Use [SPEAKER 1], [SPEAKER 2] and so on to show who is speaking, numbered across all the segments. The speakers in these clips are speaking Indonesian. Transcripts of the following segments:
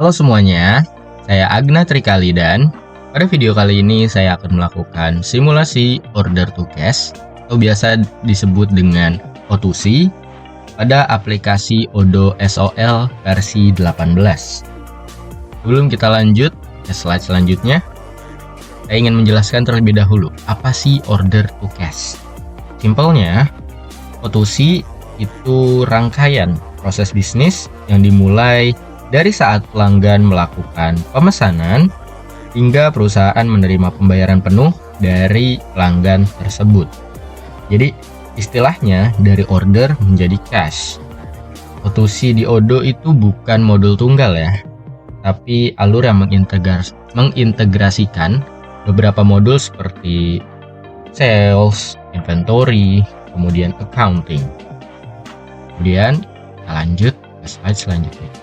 [SPEAKER 1] Halo semuanya, saya Agna Trikali dan pada video kali ini saya akan melakukan simulasi order to cash atau biasa disebut dengan O2C pada aplikasi Odoo SOL versi 18. Sebelum kita lanjut ke slide selanjutnya, saya ingin menjelaskan terlebih dahulu apa sih order to cash. Simpelnya, O2C itu rangkaian proses bisnis yang dimulai dari saat pelanggan melakukan pemesanan hingga perusahaan menerima pembayaran penuh dari pelanggan tersebut. Jadi istilahnya dari order menjadi cash. O2C di Odoo itu bukan modul tunggal ya, tapi alur yang mengintegrasikan beberapa modul seperti sales, inventory, kemudian accounting. Kemudian kita lanjut ke slide selanjutnya.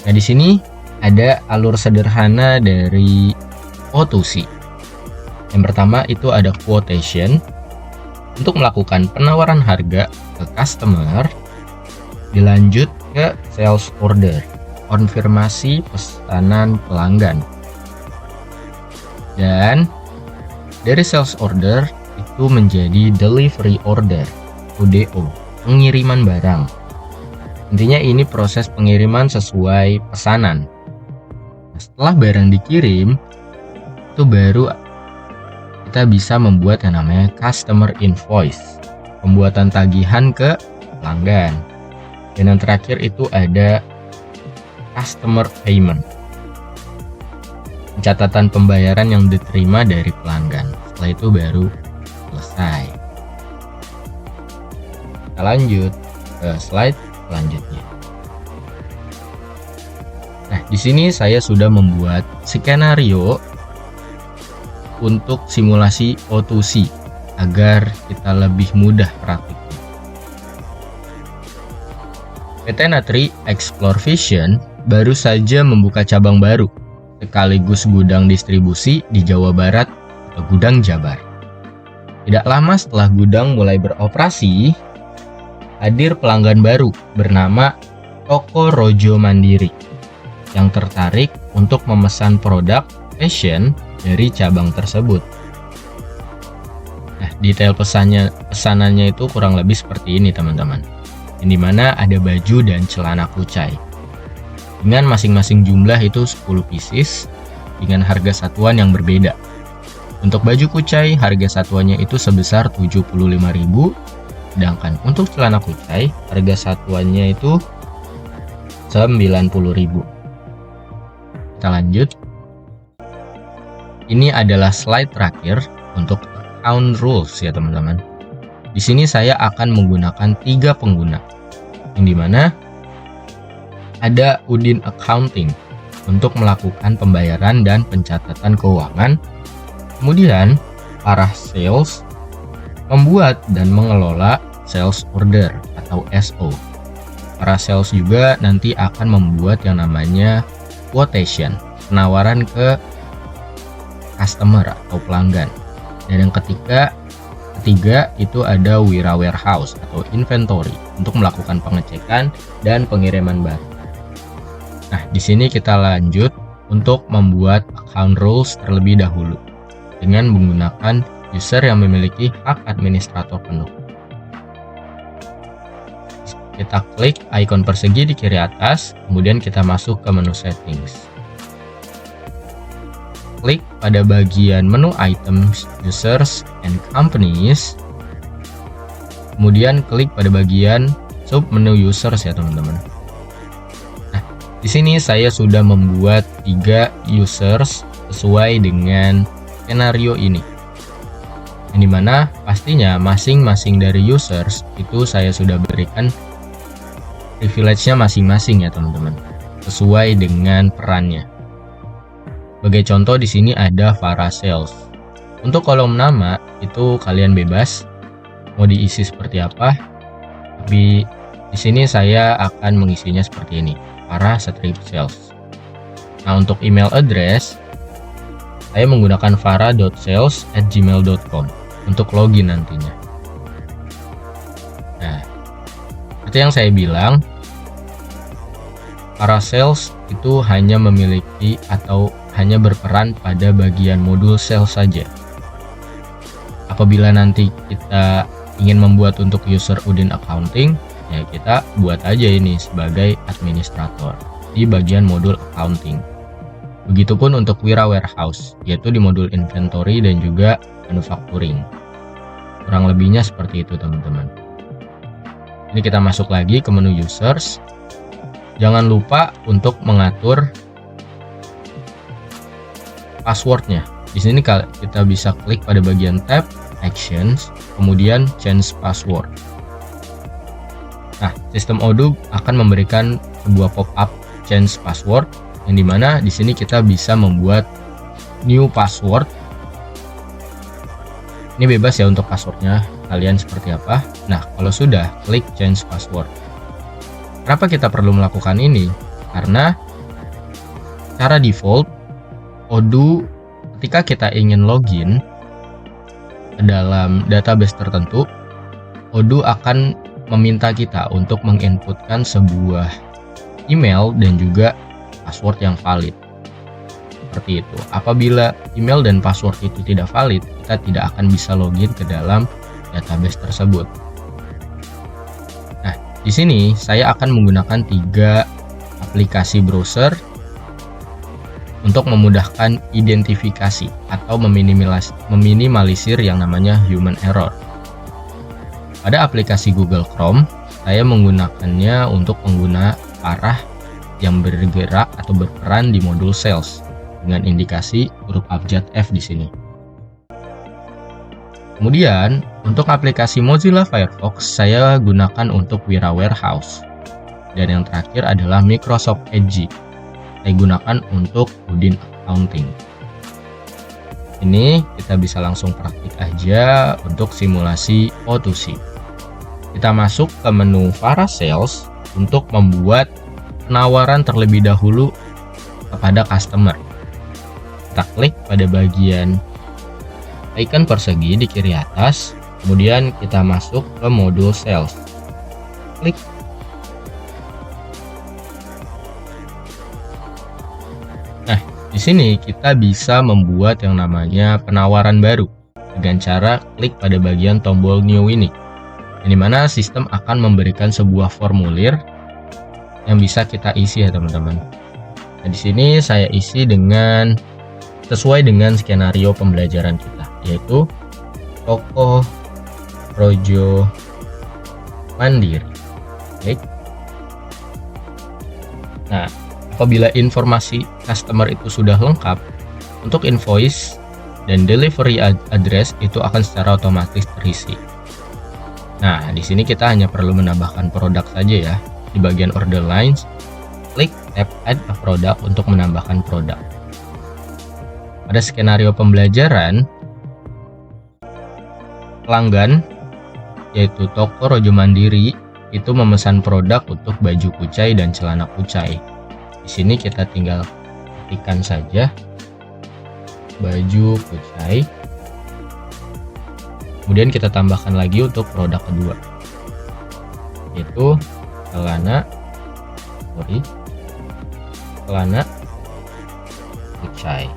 [SPEAKER 1] Nah, di sini ada alur sederhana dari O2C. Yang pertama itu ada quotation untuk melakukan penawaran harga ke customer, dilanjut ke sales order, konfirmasi pesanan pelanggan. Dan dari sales order itu menjadi delivery order, ODO, pengiriman barang. Intinya ini proses pengiriman sesuai pesanan. Nah, setelah barang dikirim, itu baru kita bisa membuat yang namanya customer invoice, pembuatan tagihan ke pelanggan. Dan yang terakhir itu ada customer payment, pencatatan pembayaran yang diterima dari pelanggan. Setelah itu baru selesai. Kita lanjut ke slide selanjutnya. Nah, di sini saya sudah membuat skenario untuk simulasi O2C agar kita lebih mudah praktiknya. PT Natri Explore Vision baru saja membuka cabang baru sekaligus gudang distribusi di Jawa Barat atau Gudang Jabar. Tidak lama setelah gudang mulai beroperasi, hadir pelanggan baru bernama Toko Rojo Mandiri yang tertarik untuk memesan produk fashion dari cabang tersebut. Nah, detail pesanannya itu kurang lebih seperti ini teman-teman. Yang dimana ada baju dan celana kucai. Dengan masing-masing jumlah itu 10 pieces dengan harga satuan yang berbeda. Untuk baju kucai harga satuannya itu sebesar 75.000. Sedangkan untuk celana kucai, harga satuannya itu 90.000. Kita lanjut. Ini adalah slide terakhir untuk account rules ya teman-teman. Di sini saya akan menggunakan 3 pengguna. Yang dimana ada Udin Accounting untuk melakukan pembayaran dan pencatatan keuangan. Kemudian para sales membuat dan mengelola sales order atau SO. Para sales juga nanti akan membuat yang namanya quotation, penawaran ke customer atau pelanggan. Dan yang ketiga itu ada Wira Warehouse atau inventory untuk melakukan pengecekan dan pengiriman barang. Nah, di sini kita lanjut untuk membuat account rules terlebih dahulu dengan menggunakan user yang memiliki hak administrator penuh. Kita klik icon persegi di kiri atas, kemudian kita masuk ke menu settings. Klik pada bagian menu items, users, and companies. Kemudian klik pada bagian sub menu users ya teman-teman. Nah, di sini saya sudah membuat 3 users sesuai dengan skenario ini. Yang dimana pastinya masing-masing dari users itu saya sudah berikan privilege-nya masing-masing ya teman-teman, sesuai dengan perannya. Sebagai contoh di sini ada Farah Sales. Untuk kolom nama itu kalian bebas mau diisi seperti apa, tapi di sini saya akan mengisinya seperti ini, Farah Strip Sales. Nah, untuk email address saya menggunakan farah.sales@gmail.com untuk login nantinya. Nah, seperti yang saya bilang, para sales itu hanya memiliki atau hanya berperan pada bagian modul sales saja. Apabila nanti kita ingin membuat untuk user Udin Accounting, ya kita buat aja ini sebagai administrator di bagian modul accounting. Begitupun untuk Wira Warehouse, yaitu di modul inventory dan juga manufacturing. Kurang lebihnya seperti itu teman-teman. Ini kita masuk lagi ke menu users. Jangan lupa untuk mengatur passwordnya. Di sini kita bisa klik pada bagian tab Actions, kemudian Change Password. Nah, sistem Odoo akan memberikan sebuah pop-up Change Password, yang dimana di sini kita bisa membuat new password. Ini bebas ya untuk passwordnya, kalian seperti apa. Nah, kalau sudah, klik Change Password. Kenapa kita perlu melakukan ini? Karena secara default Odoo ketika kita ingin login ke dalam database tertentu, Odoo akan meminta kita untuk menginputkan sebuah email dan juga password yang valid. Seperti itu. Apabila email dan password itu tidak valid, kita tidak akan bisa login ke dalam database tersebut. Nah, di sini saya akan menggunakan 3 aplikasi browser untuk memudahkan identifikasi atau meminimalisir yang namanya human error. Pada aplikasi Google Chrome, saya menggunakannya untuk pengguna parah yang bergerak atau berperan di modul sales dengan indikasi huruf abjad F di sini. Kemudian, untuk aplikasi Mozilla Firefox, saya gunakan untuk Wira Warehouse. Dan yang terakhir adalah Microsoft Edge. Saya gunakan untuk Udin Accounting. Ini kita bisa langsung praktik aja untuk simulasi O2C. Kita masuk ke menu para sales untuk membuat penawaran terlebih dahulu kepada customer. Kita klik pada bagian icon persegi di kiri atas, kemudian kita masuk ke modul sales. Klik. Di sini kita bisa membuat yang namanya penawaran baru dengan cara klik pada bagian tombol new ini, yang dimana sistem akan memberikan sebuah formulir yang bisa kita isi ya teman-teman. Nah, di sini saya isi sesuai dengan skenario pembelajaran kita, yaitu toko Projo Mandiri. Oke. Nah, apabila informasi customer itu sudah lengkap, untuk invoice dan delivery address itu akan secara otomatis terisi. Nah, di sini kita hanya perlu menambahkan produk saja ya. Di bagian order lines, klik tab add a product untuk menambahkan produk. Pada skenario pembelajaran, pelanggan yaitu toko Rojo Mandiri itu memesan produk untuk baju kucai dan celana kucai. Di sini kita tinggal ketikkan saja baju kucai. Kemudian kita tambahkan lagi untuk produk kedua, yaitu celana kucai.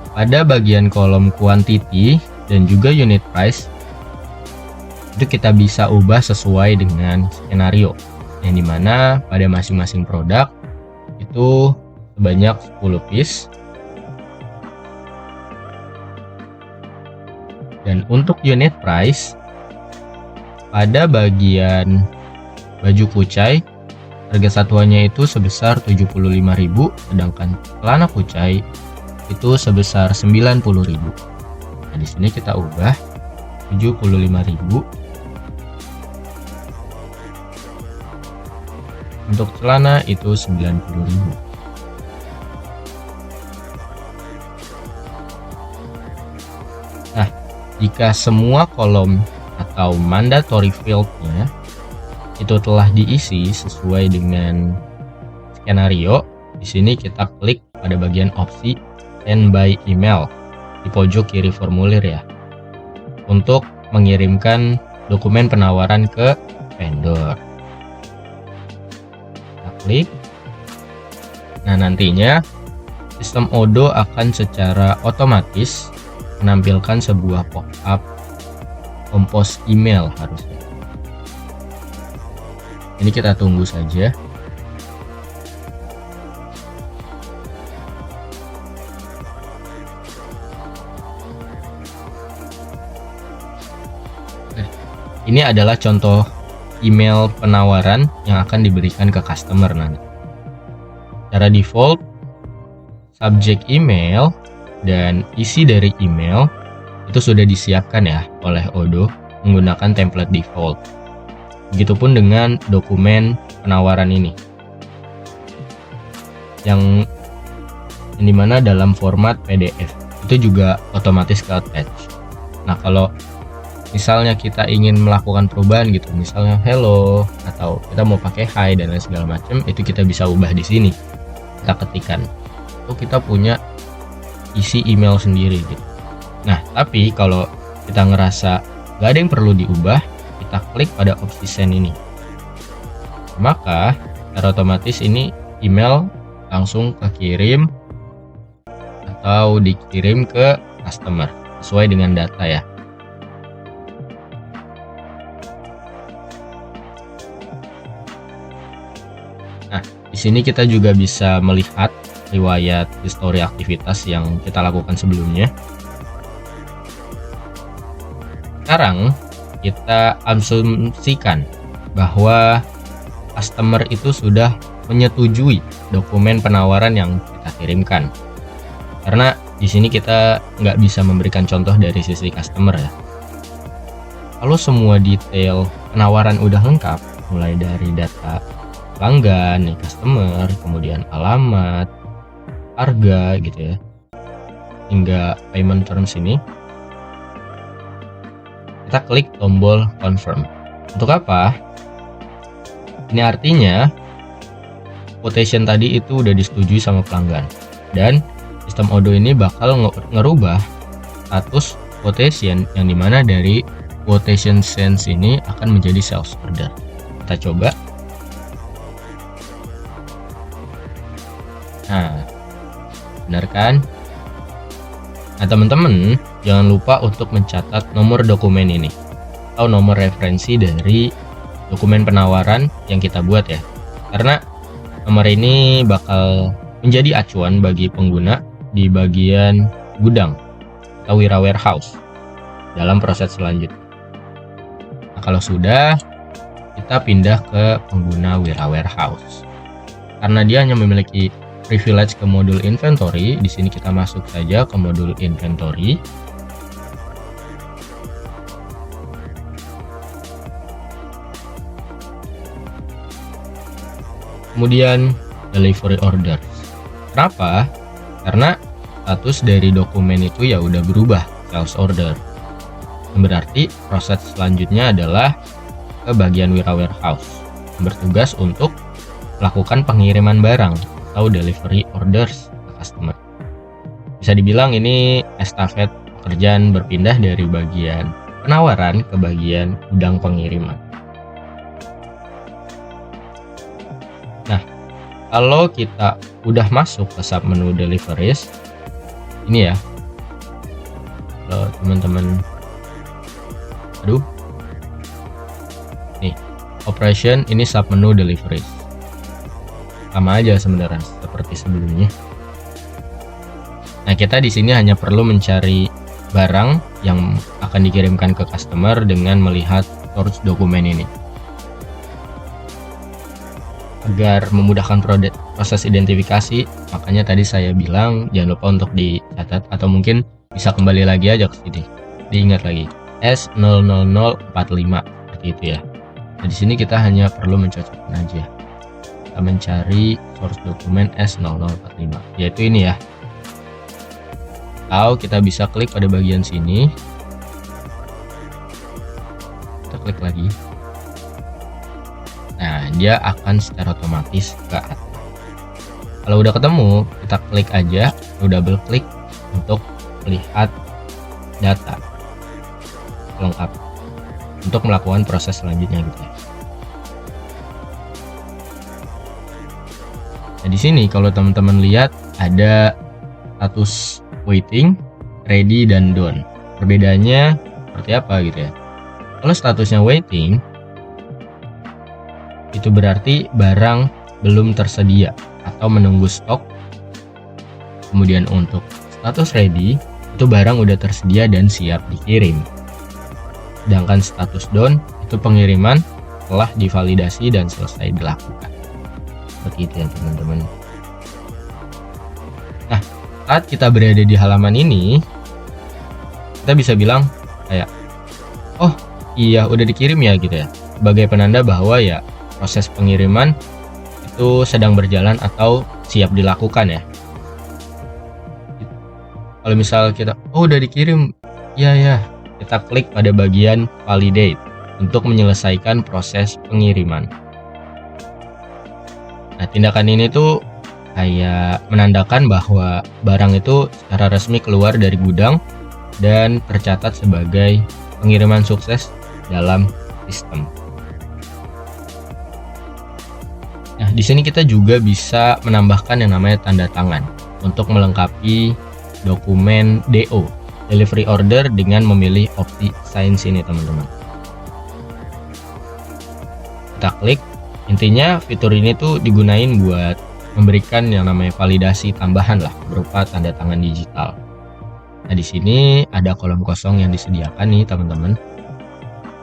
[SPEAKER 1] Pada bagian kolom quantity dan juga unit price, itu kita bisa ubah sesuai dengan skenario, yang dimana pada masing-masing produk itu sebanyak 10 piece. Dan untuk unit price, pada bagian baju kucai harga satuannya itu sebesar 75.000, sedangkan celana kucai itu sebesar 90.000. Nah, di sini kita ubah 75.000. Untuk celana itu 90.000. Nah, jika semua kolom atau mandatory field-nya itu telah diisi sesuai dengan skenario, di sini kita klik pada bagian opsi send by email di pojok kiri formulir ya, untuk mengirimkan dokumen penawaran ke vendor. Kita klik. Nah, nantinya sistem Odoo akan secara otomatis menampilkan sebuah pop-up compose email harusnya. Ini kita tunggu saja. Ini adalah contoh email penawaran yang akan diberikan ke customer nanti. Secara default, subjek email dan isi dari email itu sudah disiapkan ya oleh Odoo menggunakan template default. Begitupun dengan dokumen penawaran ini, yang dimana dalam format PDF itu juga otomatis ke attach. Nah, kalau misalnya kita ingin melakukan perubahan gitu, misalnya hello atau kita mau pakai hi dan lain segala macam, itu kita bisa ubah di sini. Kita ketikkan. Itu kita punya isi email sendiri gitu. Nah, tapi kalau kita ngerasa gak ada yang perlu diubah, kita klik pada opsi send ini. Maka secara otomatis ini email langsung kekirim atau dikirim ke customer sesuai dengan data ya. Nah, di sini kita juga bisa melihat riwayat histori aktivitas yang kita lakukan sebelumnya. Sekarang kita asumsikan bahwa customer itu sudah menyetujui dokumen penawaran yang kita kirimkan. Karena di sini kita nggak bisa memberikan contoh dari sisi customer ya. Kalau semua detail penawaran udah lengkap, mulai dari data pelanggan, nih customer, kemudian alamat, harga gitu ya, hingga payment terms ini, kita klik tombol confirm. Untuk apa? Ini artinya quotation tadi itu udah disetujui sama pelanggan, dan sistem Odoo ini bakal ngerubah status quotation yang dimana dari quotation sent ini akan menjadi sales order. Kita coba. Nah, benar kan? Nah, teman-teman jangan lupa untuk mencatat nomor dokumen ini atau nomor referensi dari dokumen penawaran yang kita buat ya, karena nomor ini bakal menjadi acuan bagi pengguna di bagian gudang atau Wira Warehouse dalam proses selanjutnya. Nah, kalau sudah, kita pindah ke pengguna Wira Warehouse. Karena dia hanya memiliki privilege ke modul inventory, di sini kita masuk saja ke modul inventory. Kemudian delivery orders. Kenapa? Karena status dari dokumen itu ya udah berubah, sales order. Berarti proses selanjutnya adalah ke bagian Wira Warehouse yang bertugas untuk melakukan pengiriman barang atau delivery orders ke customer. Bisa dibilang ini estafet pekerjaan berpindah dari bagian penawaran ke bagian gudang pengiriman. Nah, kalau kita udah masuk ke sub menu deliveries, ini ya, kalau teman-teman, nih operation, ini sub menu deliveries, sama aja sebenarnya seperti sebelumnya. Nah, kita di sini hanya perlu mencari barang yang akan dikirimkan ke customer dengan melihat source dokumen ini. Agar memudahkan proses identifikasi, makanya tadi saya bilang jangan lupa untuk dicatat, atau mungkin bisa kembali lagi aja ke sini, diingat lagi S00045 seperti itu ya. Nah, di sini kita hanya perlu mencocokkan aja. Kita mencari source dokumen S0045, yaitu ini ya. Atau kita bisa klik pada bagian sini. Kita klik lagi. Nah, dia akan secara otomatis ke atas. Kalau udah ketemu, kita klik aja, double klik untuk melihat data. pelengkap untuk melakukan proses selanjutnya gitu ya. Nah, di sini kalau teman-teman lihat ada status waiting, ready, dan done. Perbedaannya seperti apa gitu ya. Kalau statusnya waiting, itu berarti barang belum tersedia atau menunggu stok. Kemudian untuk status ready, itu barang udah tersedia dan siap dikirim. Sedangkan status done, itu pengiriman telah divalidasi dan selesai dilakukan. Seperti itu ya teman-teman. Nah, saat kita berada di halaman ini, kita bisa bilang kayak, oh iya udah dikirim ya gitu ya, sebagai penanda bahwa ya proses pengiriman itu sedang berjalan atau siap dilakukan ya. Kalau misal kita, oh udah dikirim, ya kita klik pada bagian validate untuk menyelesaikan proses pengiriman. Nah, tindakan ini tuh kayak menandakan bahwa barang itu secara resmi keluar dari gudang dan tercatat sebagai pengiriman sukses dalam sistem. Nah, di sini kita juga bisa menambahkan yang namanya tanda tangan untuk melengkapi dokumen DO, delivery order, dengan memilih opsi sign sini teman-teman. Kita klik. Intinya fitur ini tuh digunain buat memberikan yang namanya validasi tambahan lah berupa tanda tangan digital. Nah, di sini ada kolom kosong yang disediakan nih teman-teman.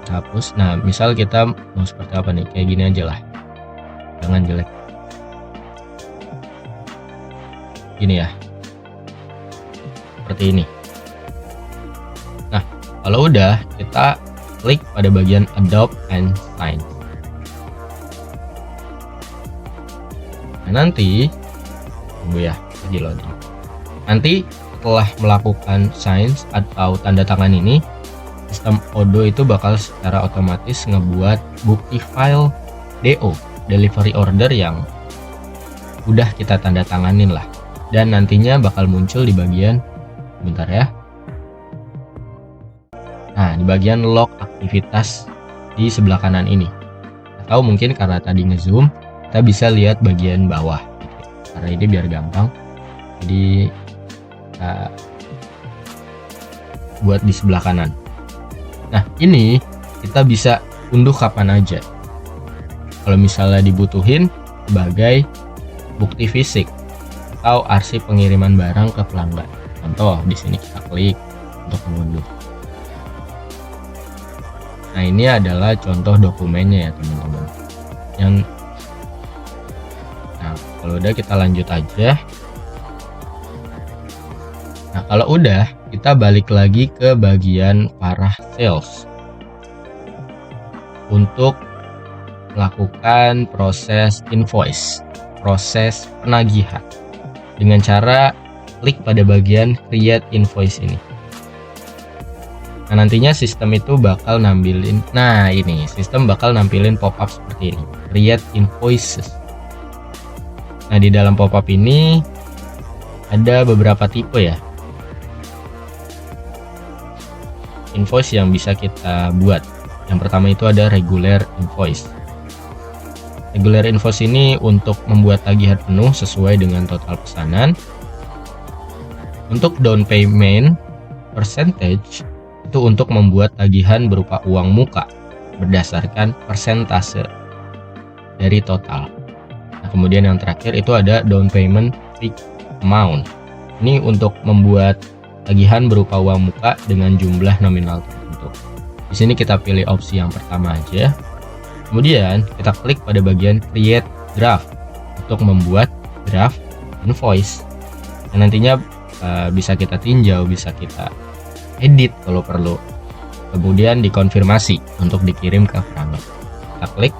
[SPEAKER 1] Hapus. Nah, misal kita mau seperti apa nih? Kayak gini aja lah. Jangan jelek. Gini ya. Seperti ini. Nah, kalau udah, kita klik pada bagian adopt and sign. Nah, nanti tunggu ya, lagi loading. Nanti setelah melakukan sign atau tanda tangan ini, sistem Odoo itu bakal secara otomatis ngebuat bukti file DO, delivery order, yang udah kita tanda tanganin lah. Dan nantinya bakal muncul di bagian, bentar ya. Nah, di bagian log aktivitas di sebelah kanan ini. Atau mungkin karena tadi ngezoom, kita bisa lihat bagian bawah gitu. Karena ini biar gampang, jadi kita buat di sebelah kanan. Nah, ini kita bisa unduh kapan aja kalau misalnya dibutuhin sebagai bukti fisik atau arsip pengiriman barang ke pelanggan. Contoh, di sini kita klik untuk mengunduh. Nah, ini adalah contoh dokumennya ya teman-teman. Kalau udah, kita lanjut aja. Nah, kalau udah, kita balik lagi ke bagian Farah Sales untuk melakukan proses invoice, proses penagihan, dengan cara klik pada bagian create invoice ini. Nah, nantinya sistem itu bakal nampilin, sistem bakal nampilin pop-up seperti ini, create invoices. Nah, di dalam pop-up ini ada beberapa tipe ya invoice yang bisa kita buat. Yang pertama itu ada regular invoice. Regular invoice ini untuk membuat tagihan penuh sesuai dengan total pesanan. Untuk down payment percentage, itu untuk membuat tagihan berupa uang muka berdasarkan persentase dari total. Nah, kemudian yang terakhir itu ada down payment fixed amount. Ini untuk membuat tagihan berupa uang muka dengan jumlah nominal tertentu. Di sini kita pilih opsi yang pertama aja. Kemudian kita klik pada bagian create draft untuk membuat draft invoice. Dan nantinya bisa kita tinjau, bisa kita edit kalau perlu. Kemudian dikonfirmasi untuk dikirim ke pelanggan. Kita klik.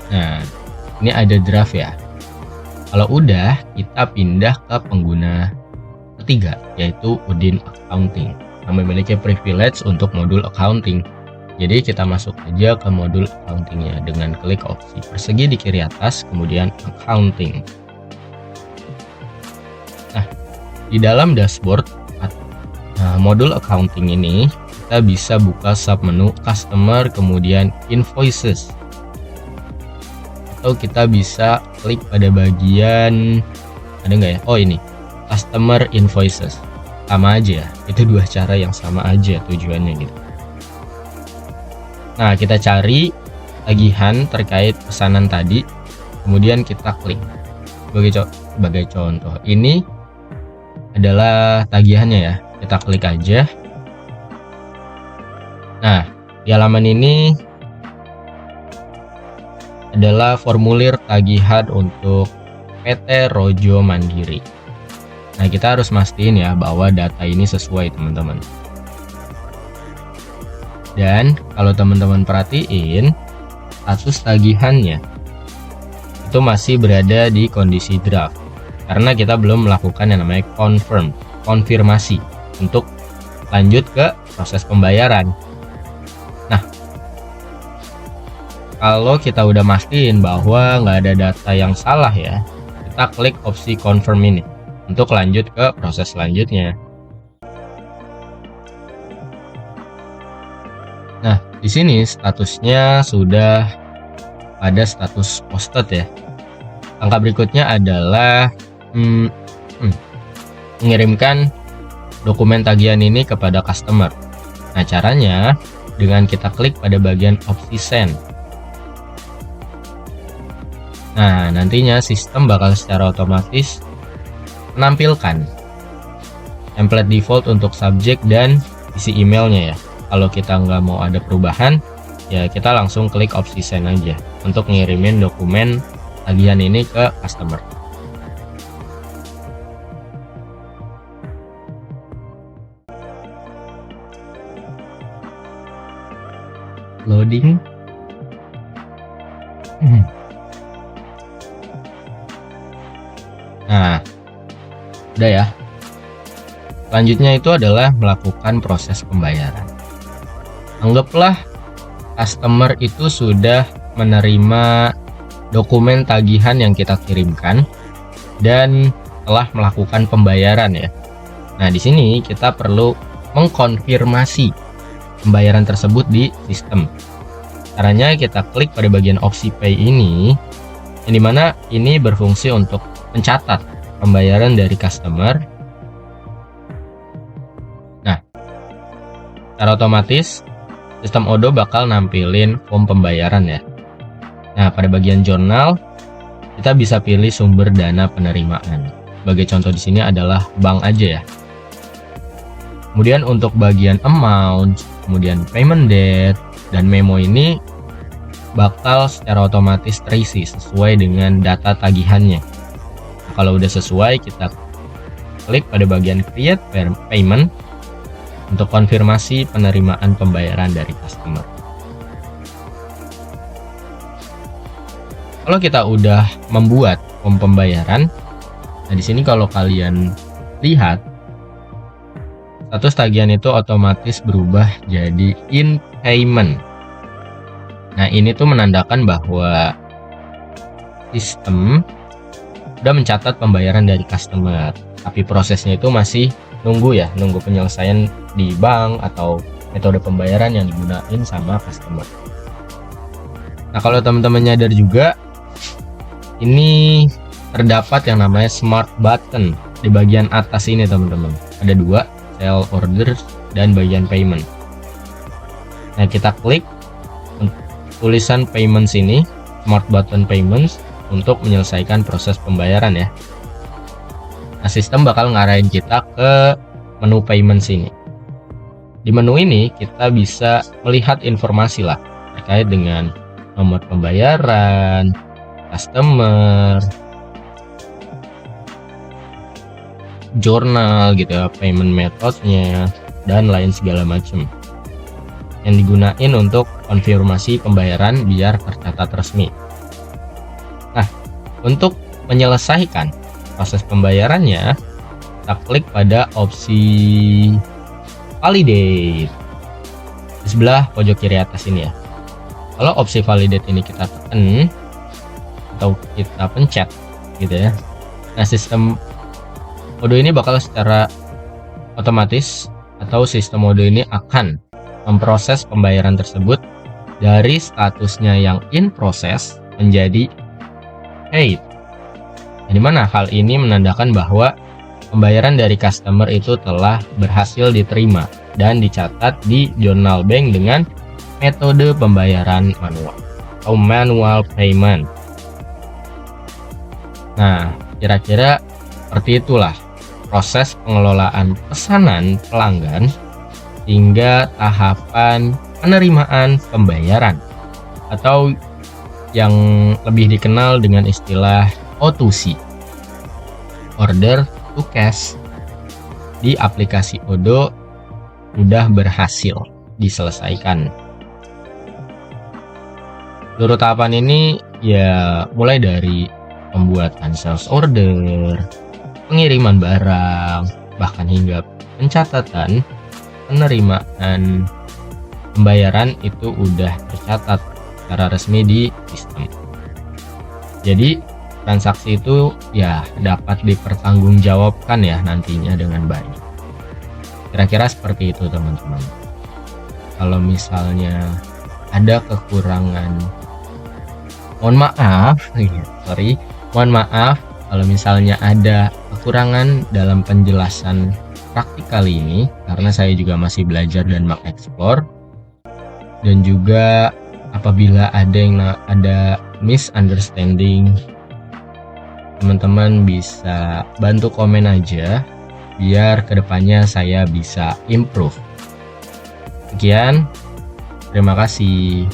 [SPEAKER 1] Nah, ini ada draft ya. Kalau udah, kita pindah ke pengguna ketiga, yaitu Udin Accounting, yang memiliki privilege untuk modul accounting. Jadi kita masuk aja ke modul accountingnya dengan klik opsi persegi di kiri atas, kemudian accounting. Nah, di dalam dashboard modul accounting ini kita bisa buka submenu customer kemudian invoices, atau kita bisa klik pada bagian ada nggak ya, oh ini customer invoices. Sama aja ya, itu dua cara yang sama aja tujuannya gitu. Nah, kita cari tagihan terkait pesanan tadi, kemudian kita klik. Sebagai contoh, ini adalah tagihannya ya, kita klik aja. Nah, di halaman ini adalah formulir tagihan untuk PT Rojo Mandiri. Nah, kita harus mastiin ya bahwa data ini sesuai, teman-teman. Dan kalau teman-teman perhatiin, status tagihannya itu masih berada di kondisi draft karena kita belum melakukan yang namanya konfirmasi untuk lanjut ke proses pembayaran. Nah, kalau kita udah mastiin bahwa nggak ada data yang salah ya, kita klik opsi confirm ini untuk lanjut ke proses selanjutnya. Nah, di sini statusnya sudah pada status posted ya. Langkah berikutnya adalah mengirimkan dokumen tagihan ini kepada customer. Nah, caranya dengan kita klik pada bagian opsi send. Nah, nantinya sistem bakal secara otomatis menampilkan template default untuk subjek dan isi emailnya ya. Kalau kita nggak mau ada perubahan, ya kita langsung klik opsi send aja untuk ngirimin dokumen tagihan ini ke customer. Loading. Nah, udah ya. Selanjutnya itu adalah melakukan proses pembayaran. Anggaplah customer itu sudah menerima dokumen tagihan yang kita kirimkan dan telah melakukan pembayaran ya. Nah, di sini kita perlu mengkonfirmasi pembayaran tersebut di sistem. Caranya kita klik pada bagian opsi pay ini, yang dimana ini berfungsi untuk mencatat pembayaran dari customer. Nah, secara otomatis sistem Odoo bakal nampilin form pembayaran ya. Nah, pada bagian jurnal kita bisa pilih sumber dana penerimaan. Sebagai contoh di sini adalah bank aja ya. Kemudian untuk bagian amount, kemudian payment date dan memo ini bakal secara otomatis terisi sesuai dengan data tagihannya. Nah, kalau udah sesuai, kita klik pada bagian create payment untuk konfirmasi penerimaan pembayaran dari customer. Kalau kita udah membuat form pembayaran, nah di sini kalau kalian lihat status tagihan itu otomatis berubah jadi in payment. Nah, ini tuh menandakan bahwa sistem udah mencatat pembayaran dari customer, tapi prosesnya itu masih nunggu penyelesaian di bank atau metode pembayaran yang digunain sama customer. Nah, kalau teman-teman nyadar juga, ini terdapat yang namanya smart button di bagian atas ini teman-teman. Ada dua, sell orders dan bagian payment. Nah, kita klik tulisan payments ini, smart button payments, untuk menyelesaikan proses pembayaran ya. Nah, sistem bakal ngarahin kita ke menu payments ini. Di menu ini kita bisa melihat informasi lah terkait dengan nomor pembayaran, customer, jurnal gitu ya, payment methodnya, dan lain segala macam yang digunain untuk konfirmasi pembayaran biar tercatat resmi. Nah, untuk menyelesaikan proses pembayarannya, kita klik pada opsi validate di sebelah pojok kiri atas ini ya. Kalau opsi validate ini kita tekan atau kita pencet gitu ya, nah sistem Mode ini bakal secara otomatis atau sistem mode ini akan memproses pembayaran tersebut dari statusnya yang in process menjadi paid. Di mana hal ini menandakan bahwa pembayaran dari customer itu telah berhasil diterima dan dicatat di jurnal bank dengan metode pembayaran manual atau manual payment. Nah, kira-kira seperti itulah proses pengelolaan pesanan pelanggan hingga tahapan penerimaan pembayaran atau yang lebih dikenal dengan istilah O2C, Order to Cash, di aplikasi Odoo sudah berhasil diselesaikan. Seluruh tahapan ini ya mulai dari pembuatan sales order, pengiriman barang, bahkan hingga pencatatan penerimaan pembayaran itu udah tercatat secara resmi di sistem. Jadi transaksi itu ya dapat dipertanggungjawabkan ya nantinya dengan baik. Kira-kira seperti itu teman-teman. Kalau misalnya ada kekurangan, mohon maaf kalau misalnya ada kekurangan dalam penjelasan praktik kali ini, karena saya juga masih belajar dan mengeksplor, dan juga apabila ada misunderstanding, teman-teman bisa bantu komen aja biar kedepannya saya bisa improve. Sekian, terima kasih.